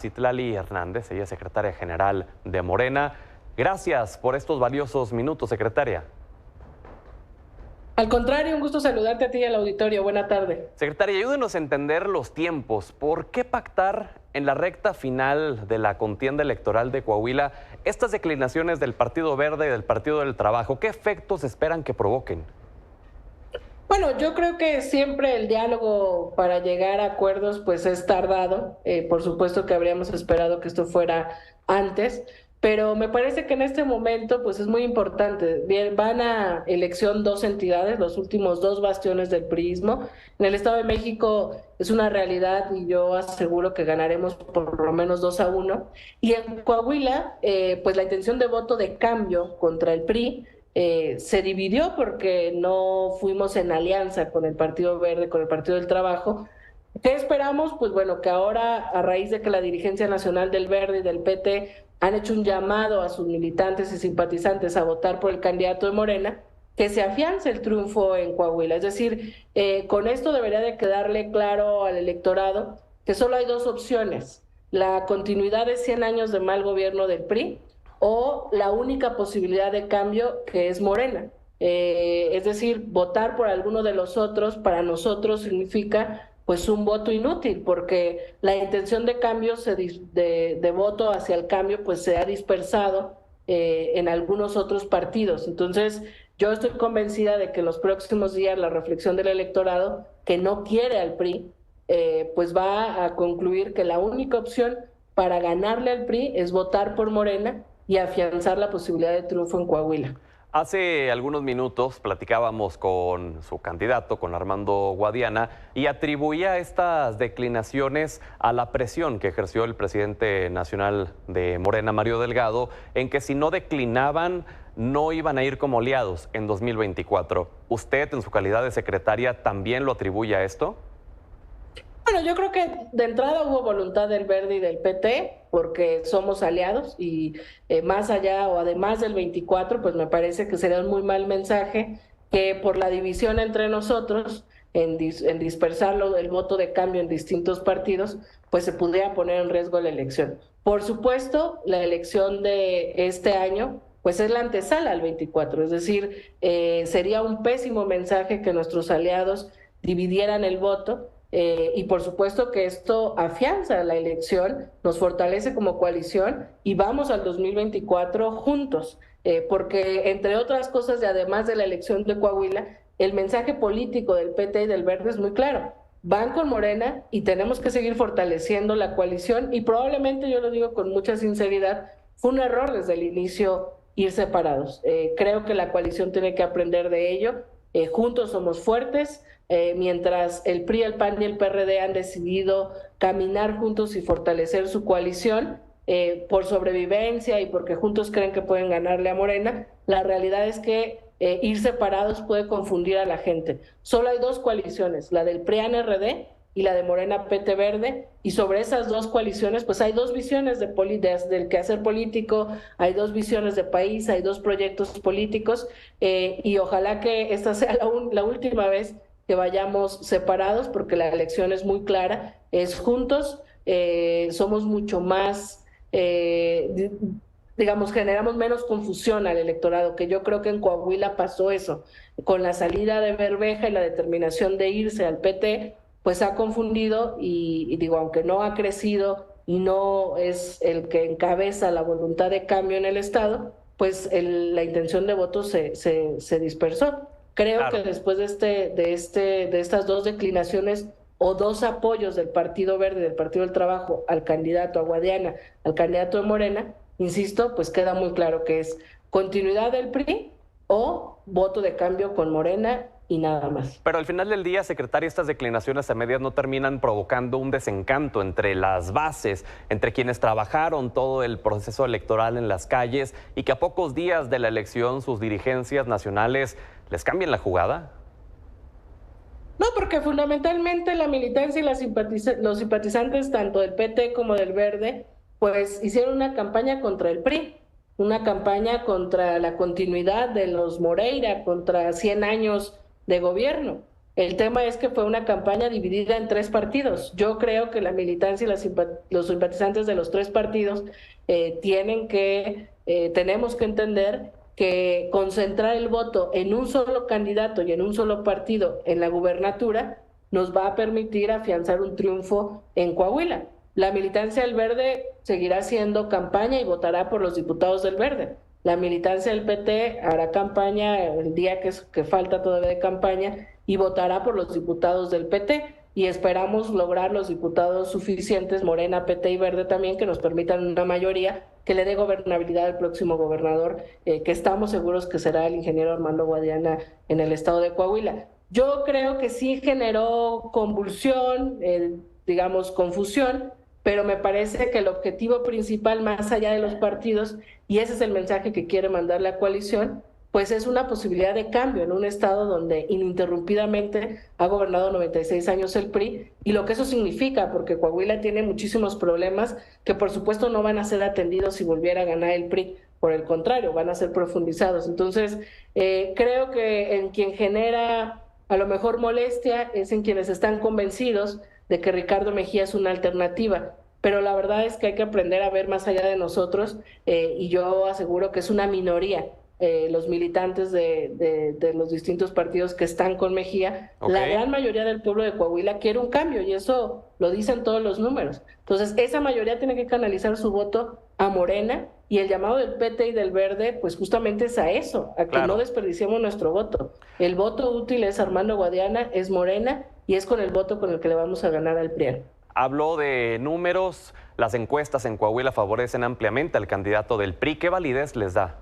Citlali Hernández, ella es secretaria general de Morena. Gracias por estos valiosos minutos, secretaria. Al contrario, un gusto saludarte a ti y al auditorio. Buena tarde. Secretaria, ayúdenos a entender los tiempos. ¿Por qué pactar en la recta final de la contienda electoral de Coahuila estas declinaciones del Partido Verde y del Partido del Trabajo? ¿Qué efectos esperan que provoquen? Bueno, yo creo que siempre el diálogo para llegar a acuerdos pues es tardado. Por supuesto que habríamos esperado que esto fuera antes, pero me parece que en este momento pues es muy importante. Bien, van a elección dos entidades, los últimos dos bastiones del priismo. En el Estado de México es una realidad y yo aseguro que ganaremos por lo menos 2-1. Y en Coahuila, pues la intención de voto de cambio contra el PRI se dividió porque no fuimos en alianza con el Partido Verde, con el Partido del Trabajo. ¿Qué esperamos? Pues bueno, que ahora, a raíz de que la dirigencia nacional del Verde y del PT han hecho un llamado a sus militantes y simpatizantes a votar por el candidato de Morena, que se afiance el triunfo en Coahuila. Es decir, con esto debería de quedarle claro al electorado que solo hay dos opciones: la continuidad de 100 años de mal gobierno del PRI o la única posibilidad de cambio, que es Morena. Es decir, votar por alguno de los otros para nosotros significa pues un voto inútil, porque la intención de cambio, de voto hacia el cambio, pues se ha dispersado en algunos otros partidos. Entonces, yo estoy convencida de que en los próximos días la reflexión del electorado que no quiere al PRI, pues va a concluir que la única opción para ganarle al PRI es votar por Morena y afianzar la posibilidad de triunfo en Coahuila. Hace algunos minutos platicábamos con su candidato, con Armando Guadiana, y atribuía estas declinaciones a la presión que ejerció el presidente nacional de Morena, Mario Delgado, en que si no declinaban, no iban a ir como aliados en 2024. ¿Usted, en su calidad de secretaria, también lo atribuye a esto? Bueno, yo creo que de entrada hubo voluntad del Verde y del PT, porque somos aliados y más allá o además del 24, pues me parece que sería un muy mal mensaje que por la división entre nosotros, en dispersarlo, el voto de cambio en distintos partidos, pues se pudiera poner en riesgo la elección. Por supuesto, la elección de este año pues es la antesala al 24, es decir, sería un pésimo mensaje que nuestros aliados dividieran el voto. Y por supuesto que esto afianza la elección, nos fortalece como coalición y vamos al 2024 juntos, porque entre otras cosas, y además de la elección de Coahuila, el mensaje político del PT y del Verde es muy claro: van con Morena y tenemos que seguir fortaleciendo la coalición, y probablemente, yo lo digo con mucha sinceridad, fue un error desde el inicio ir separados. Creo que la coalición tiene que aprender de ello. Juntos somos fuertes. Mientras el PRI, el PAN y el PRD han decidido caminar juntos y fortalecer su coalición por sobrevivencia y porque juntos creen que pueden ganarle a Morena, la realidad es que ir separados puede confundir a la gente. Solo hay dos coaliciones, la del PRIAN-RD y la de Morena-PT Verde, y sobre esas dos coaliciones pues hay dos visiones del quehacer político, hay dos visiones de país, hay dos proyectos políticos, y ojalá que esta sea la última vez que vayamos separados, porque la elección es muy clara, es juntos. Somos mucho más, digamos, generamos menos confusión al electorado, que yo creo que en Coahuila pasó eso, con la salida de Bermeja y la determinación de irse al PT, pues ha confundido y digo, aunque no ha crecido y no es el que encabeza la voluntad de cambio en el Estado, pues la intención de voto se dispersó. Creo Claro. que después de estas dos declinaciones o dos apoyos del Partido Verde y del Partido del Trabajo al candidato, a Guadiana, al candidato de Morena, insisto, pues queda muy claro que es continuidad del PRI o voto de cambio con Morena y nada más. Pero al final del día, secretaria, estas declinaciones a medias no terminan provocando un desencanto entre las bases, entre quienes trabajaron todo el proceso electoral en las calles, y que a pocos días de la elección sus dirigencias nacionales les cambien la jugada. No, porque fundamentalmente la militancia y los simpatizantes tanto del PT como del Verde pues hicieron una campaña contra el PRI, una campaña contra la continuidad de los Moreira, contra 100 años de gobierno. El tema es que fue una campaña dividida en tres partidos. Yo creo que la militancia y los simpatizantes de los tres partidos tenemos que entender que concentrar el voto en un solo candidato y en un solo partido en la gubernatura nos va a permitir afianzar un triunfo en Coahuila. La militancia del Verde seguirá haciendo campaña y votará por los diputados del Verde. La militancia del PT hará campaña el día que falta todavía de campaña y votará por los diputados del PT. Y esperamos lograr los diputados suficientes, Morena, PT y Verde también, que nos permitan una mayoría que le dé gobernabilidad al próximo gobernador, que estamos seguros que será el ingeniero Armando Guadiana en el estado de Coahuila. Yo creo que sí generó convulsión, digamos, confusión, pero me parece que el objetivo principal, más allá de los partidos, y ese es el mensaje que quiere mandar la coalición, pues es una posibilidad de cambio en un estado donde ininterrumpidamente ha gobernado 96 años el PRI, y lo que eso significa, porque Coahuila tiene muchísimos problemas que por supuesto no van a ser atendidos si volviera a ganar el PRI, por el contrario, van a ser profundizados. Entonces, creo que en quien genera a lo mejor molestia es en quienes están convencidos de que Ricardo Mejía es una alternativa, pero la verdad es que hay que aprender a ver más allá de nosotros, y yo aseguro que es una minoría los militantes de los distintos partidos que están con Mejía. Okay. La gran mayoría del pueblo de Coahuila quiere un cambio y eso lo dicen todos los números. Entonces, esa mayoría tiene que canalizar su voto a Morena, y el llamado del PT y del Verde, pues justamente es a eso, a que no desperdiciemos nuestro voto. El voto útil es Armando Guadiana, es Morena, y es con el voto con el que le vamos a ganar al PRI. Habló de números, las encuestas en Coahuila favorecen ampliamente al candidato del PRI. ¿Qué validez les da?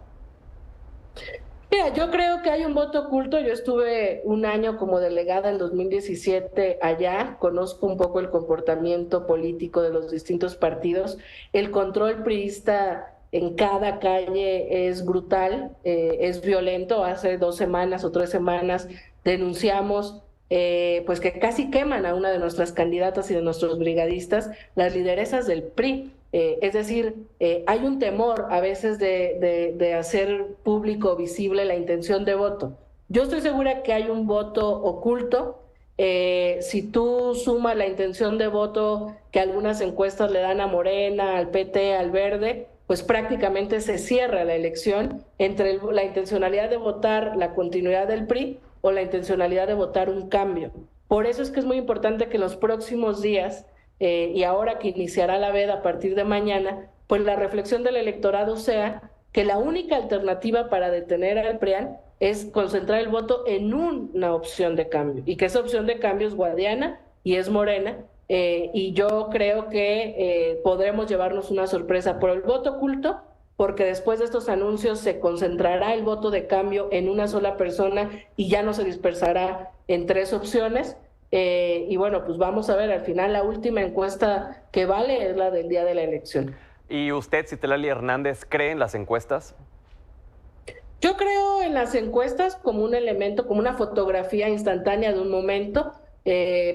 Mira, yo creo que hay un voto oculto. Yo estuve un año como delegada en 2017 allá, conozco un poco el comportamiento político de los distintos partidos. El control priista en cada calle es brutal, es violento. Hace 2 semanas o 3 semanas denunciamos pues que casi queman a una de nuestras candidatas y de nuestros brigadistas, las lideresas del PRI. Es decir, hay un temor a veces de hacer público, visible la intención de voto. Yo estoy segura que hay un voto oculto. Si tú sumas la intención de voto que algunas encuestas le dan a Morena, al PT, al Verde, pues prácticamente se cierra la elección entre la intencionalidad de votar la continuidad del PRI o la intencionalidad de votar un cambio. Por eso es que es muy importante que en los próximos días, y ahora que iniciará la veda a partir de mañana, pues la reflexión del electorado sea que la única alternativa para detener al PRIAN es concentrar el voto en una opción de cambio, y que esa opción de cambio es Guadiana y es Morena, y yo creo que podremos llevarnos una sorpresa por el voto oculto, porque después de estos anuncios se concentrará el voto de cambio en una sola persona y ya no se dispersará en 3 opciones. Y bueno, pues vamos a ver, al final la última encuesta que vale es la del día de la elección. ¿Y usted, Citlali Hernández, cree en las encuestas? Yo creo en las encuestas como un elemento, como una fotografía instantánea de un momento.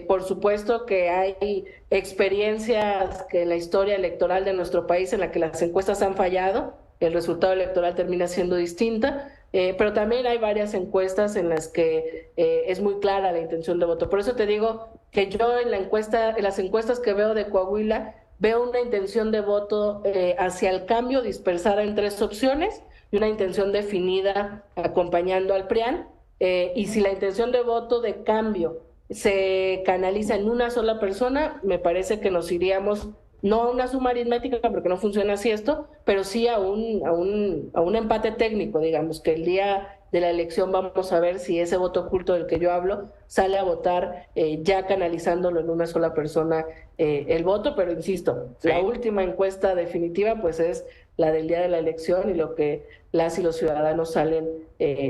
Por supuesto que hay experiencias que en la historia electoral de nuestro país en la que las encuestas han fallado, el resultado electoral termina siendo distinta, pero también hay varias encuestas en las que es muy clara la intención de voto. Por eso te digo que yo en las encuestas que veo de Coahuila, veo una intención de voto hacia el cambio dispersada en 3 opciones y una intención definida acompañando al PRIAN, y si la intención de voto de cambio se canaliza en una sola persona, me parece que nos iríamos no a una suma aritmética, porque no funciona así esto, pero sí a un empate técnico, digamos, que el día de la elección vamos a ver si ese voto oculto del que yo hablo sale a votar ya canalizándolo en una sola persona el voto, pero insisto, sí, la última encuesta definitiva pues es la del día de la elección y lo que las y los ciudadanos salen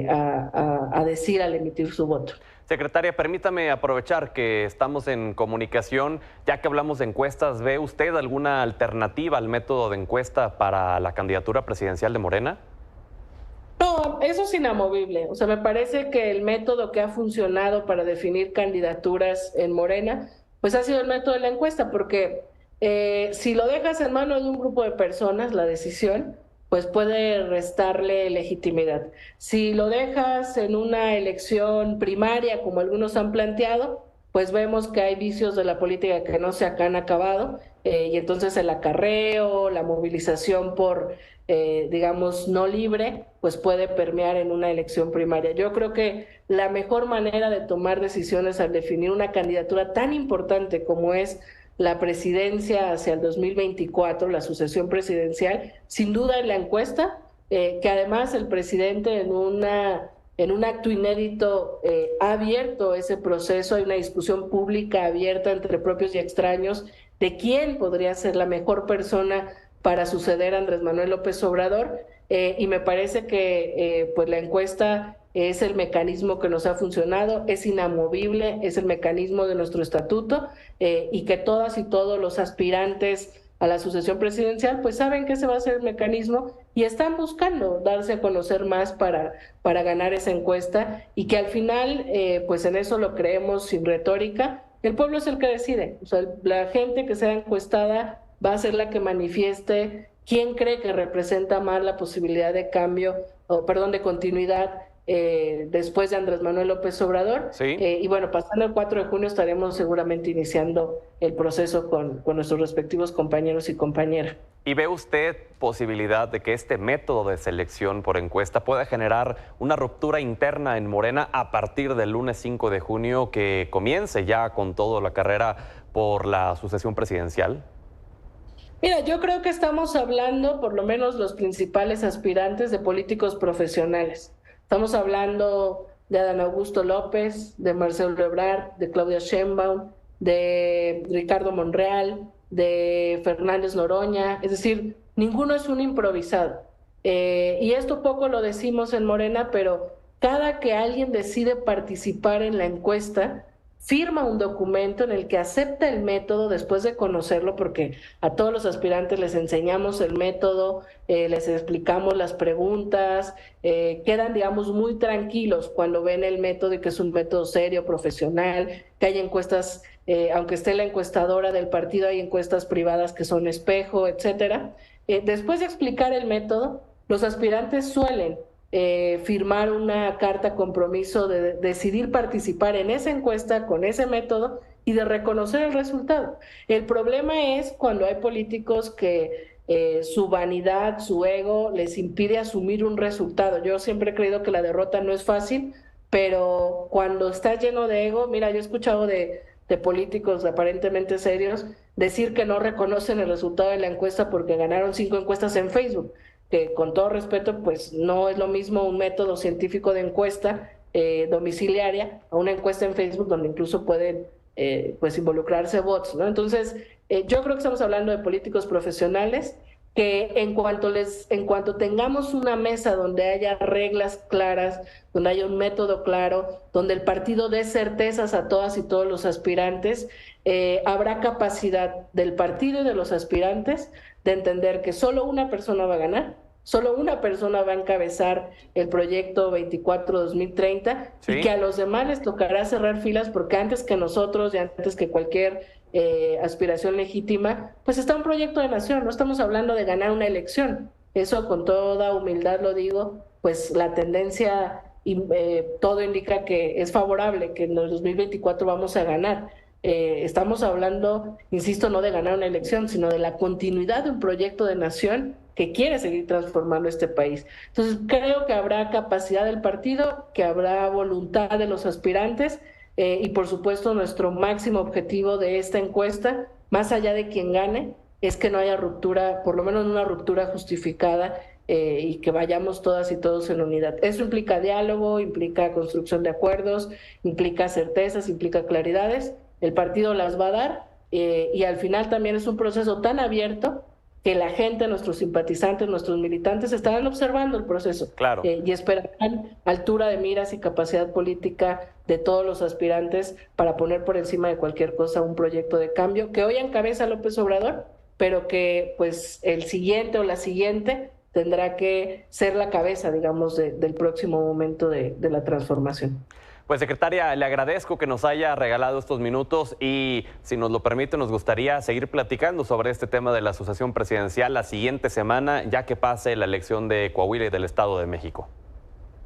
a decir al emitir su voto. Secretaria, permítame aprovechar que estamos en comunicación, ya que hablamos de encuestas, ¿ve usted alguna alternativa al método de encuesta para la candidatura presidencial de Morena? No, eso es inamovible. O sea, me parece que el método que ha funcionado para definir candidaturas en Morena, pues ha sido el método de la encuesta, porque si lo dejas en manos de un grupo de personas, la decisión, pues puede restarle legitimidad. Si lo dejas en una elección primaria, como algunos han planteado, pues vemos que hay vicios de la política que no se han acabado, y entonces el acarreo, la movilización por, digamos, no libre, pues puede permear en una elección primaria. Yo creo que la mejor manera de tomar decisiones al definir una candidatura tan importante como es la presidencia hacia el 2024, la sucesión presidencial, sin duda en la encuesta, que además el presidente en un acto inédito ha abierto ese proceso, hay una discusión pública abierta entre propios y extraños de quién podría ser la mejor persona para suceder a Andrés Manuel López Obrador, y me parece que pues la encuesta es el mecanismo que nos ha funcionado, es inamovible, es el mecanismo de nuestro estatuto, y que todas y todos los aspirantes a la sucesión presidencial pues saben que ese va a ser el mecanismo y están buscando darse a conocer más para ganar esa encuesta, y que al final pues en eso lo creemos sin retórica. El pueblo es el que decide, o sea, la gente que sea encuestada va a ser la que manifieste quién cree que representa más la posibilidad de cambio, o perdón, de continuidad después de Andrés Manuel López Obrador. Sí. Y bueno, pasando el 4 de junio estaremos seguramente iniciando el proceso con nuestros respectivos compañeros y compañeras. ¿Y ve usted posibilidad de que este método de selección por encuesta pueda generar una ruptura interna en Morena a partir del lunes 5 de junio, que comience ya con toda la carrera por la sucesión presidencial? Mira, yo creo que estamos hablando, por lo menos los principales aspirantes, de políticos profesionales. Estamos hablando de Adán Augusto López, de Marcelo Ebrard, de Claudia Sheinbaum, de Ricardo Monreal, de Fernández Noroña, es decir, ninguno es un improvisado. Y esto poco lo decimos en Morena, pero cada que alguien decide participar en la encuesta, firma un documento en el que acepta el método después de conocerlo, porque a todos los aspirantes les enseñamos el método, les explicamos las preguntas, quedan, digamos, muy tranquilos cuando ven el método y que es un método serio, profesional, que hay encuestas, aunque esté la encuestadora del partido, hay encuestas privadas que son espejo, etcétera. Después de explicar el método, los aspirantes suelen firmar una carta compromiso de decidir participar en esa encuesta con ese método y de reconocer el resultado. El problema es cuando hay políticos que su vanidad, su ego les impide asumir un resultado. Yo siempre he creído que la derrota no es fácil, pero cuando está lleno de ego, mira, yo he escuchado de políticos aparentemente serios decir que no reconocen el resultado de la encuesta porque ganaron 5 encuestas en Facebook, que con todo respeto, pues no es lo mismo un método científico de encuesta domiciliaria a una encuesta en Facebook donde incluso pueden pues involucrarse bots, ¿no? Entonces, yo creo que estamos hablando de políticos profesionales que en cuanto tengamos una mesa donde haya reglas claras, donde haya un método claro, donde el partido dé certezas a todas y todos los aspirantes, habrá capacidad del partido y de los aspirantes de entender que solo una persona va a ganar, solo una persona va a encabezar el proyecto 24-2030, ¿Sí? Y que a los demás les tocará cerrar filas, porque antes que nosotros y antes que cualquier aspiración legítima, pues está un proyecto de nación, no estamos hablando de ganar una elección. Eso con toda humildad lo digo, pues la tendencia y todo indica que es favorable, que en el 2024 vamos a ganar. Estamos hablando, insisto, no de ganar una elección, sino de la continuidad de un proyecto de nación que quiere seguir transformando este país. Entonces, creo que habrá capacidad del partido, que habrá voluntad de los aspirantes, y por supuesto nuestro máximo objetivo de esta encuesta, más allá de quien gane, es que no haya ruptura, por lo menos una ruptura justificada, y que vayamos todas y todos en unidad. Eso implica diálogo, implica construcción de acuerdos, implica certezas, implica claridades. El partido las va a dar, y al final también es un proceso tan abierto que la gente, nuestros simpatizantes, nuestros militantes estarán observando el proceso. Claro. Y esperarán altura de miras y capacidad política de todos los aspirantes para poner por encima de cualquier cosa un proyecto de cambio que hoy encabeza López Obrador, pero que pues el siguiente o la siguiente tendrá que ser la cabeza, digamos, del próximo momento de la transformación. Pues Pues secretaria, le agradezco que nos haya regalado estos minutos y si nos lo permite nos gustaría seguir platicando sobre este tema de la sucesión presidencial la siguiente semana, ya que pase la elección de Coahuila y del Estado de México.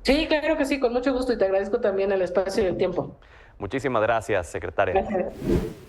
Sí, claro que sí, con mucho gusto y te agradezco también el espacio y el tiempo. Muchísimas gracias, secretaria. Gracias.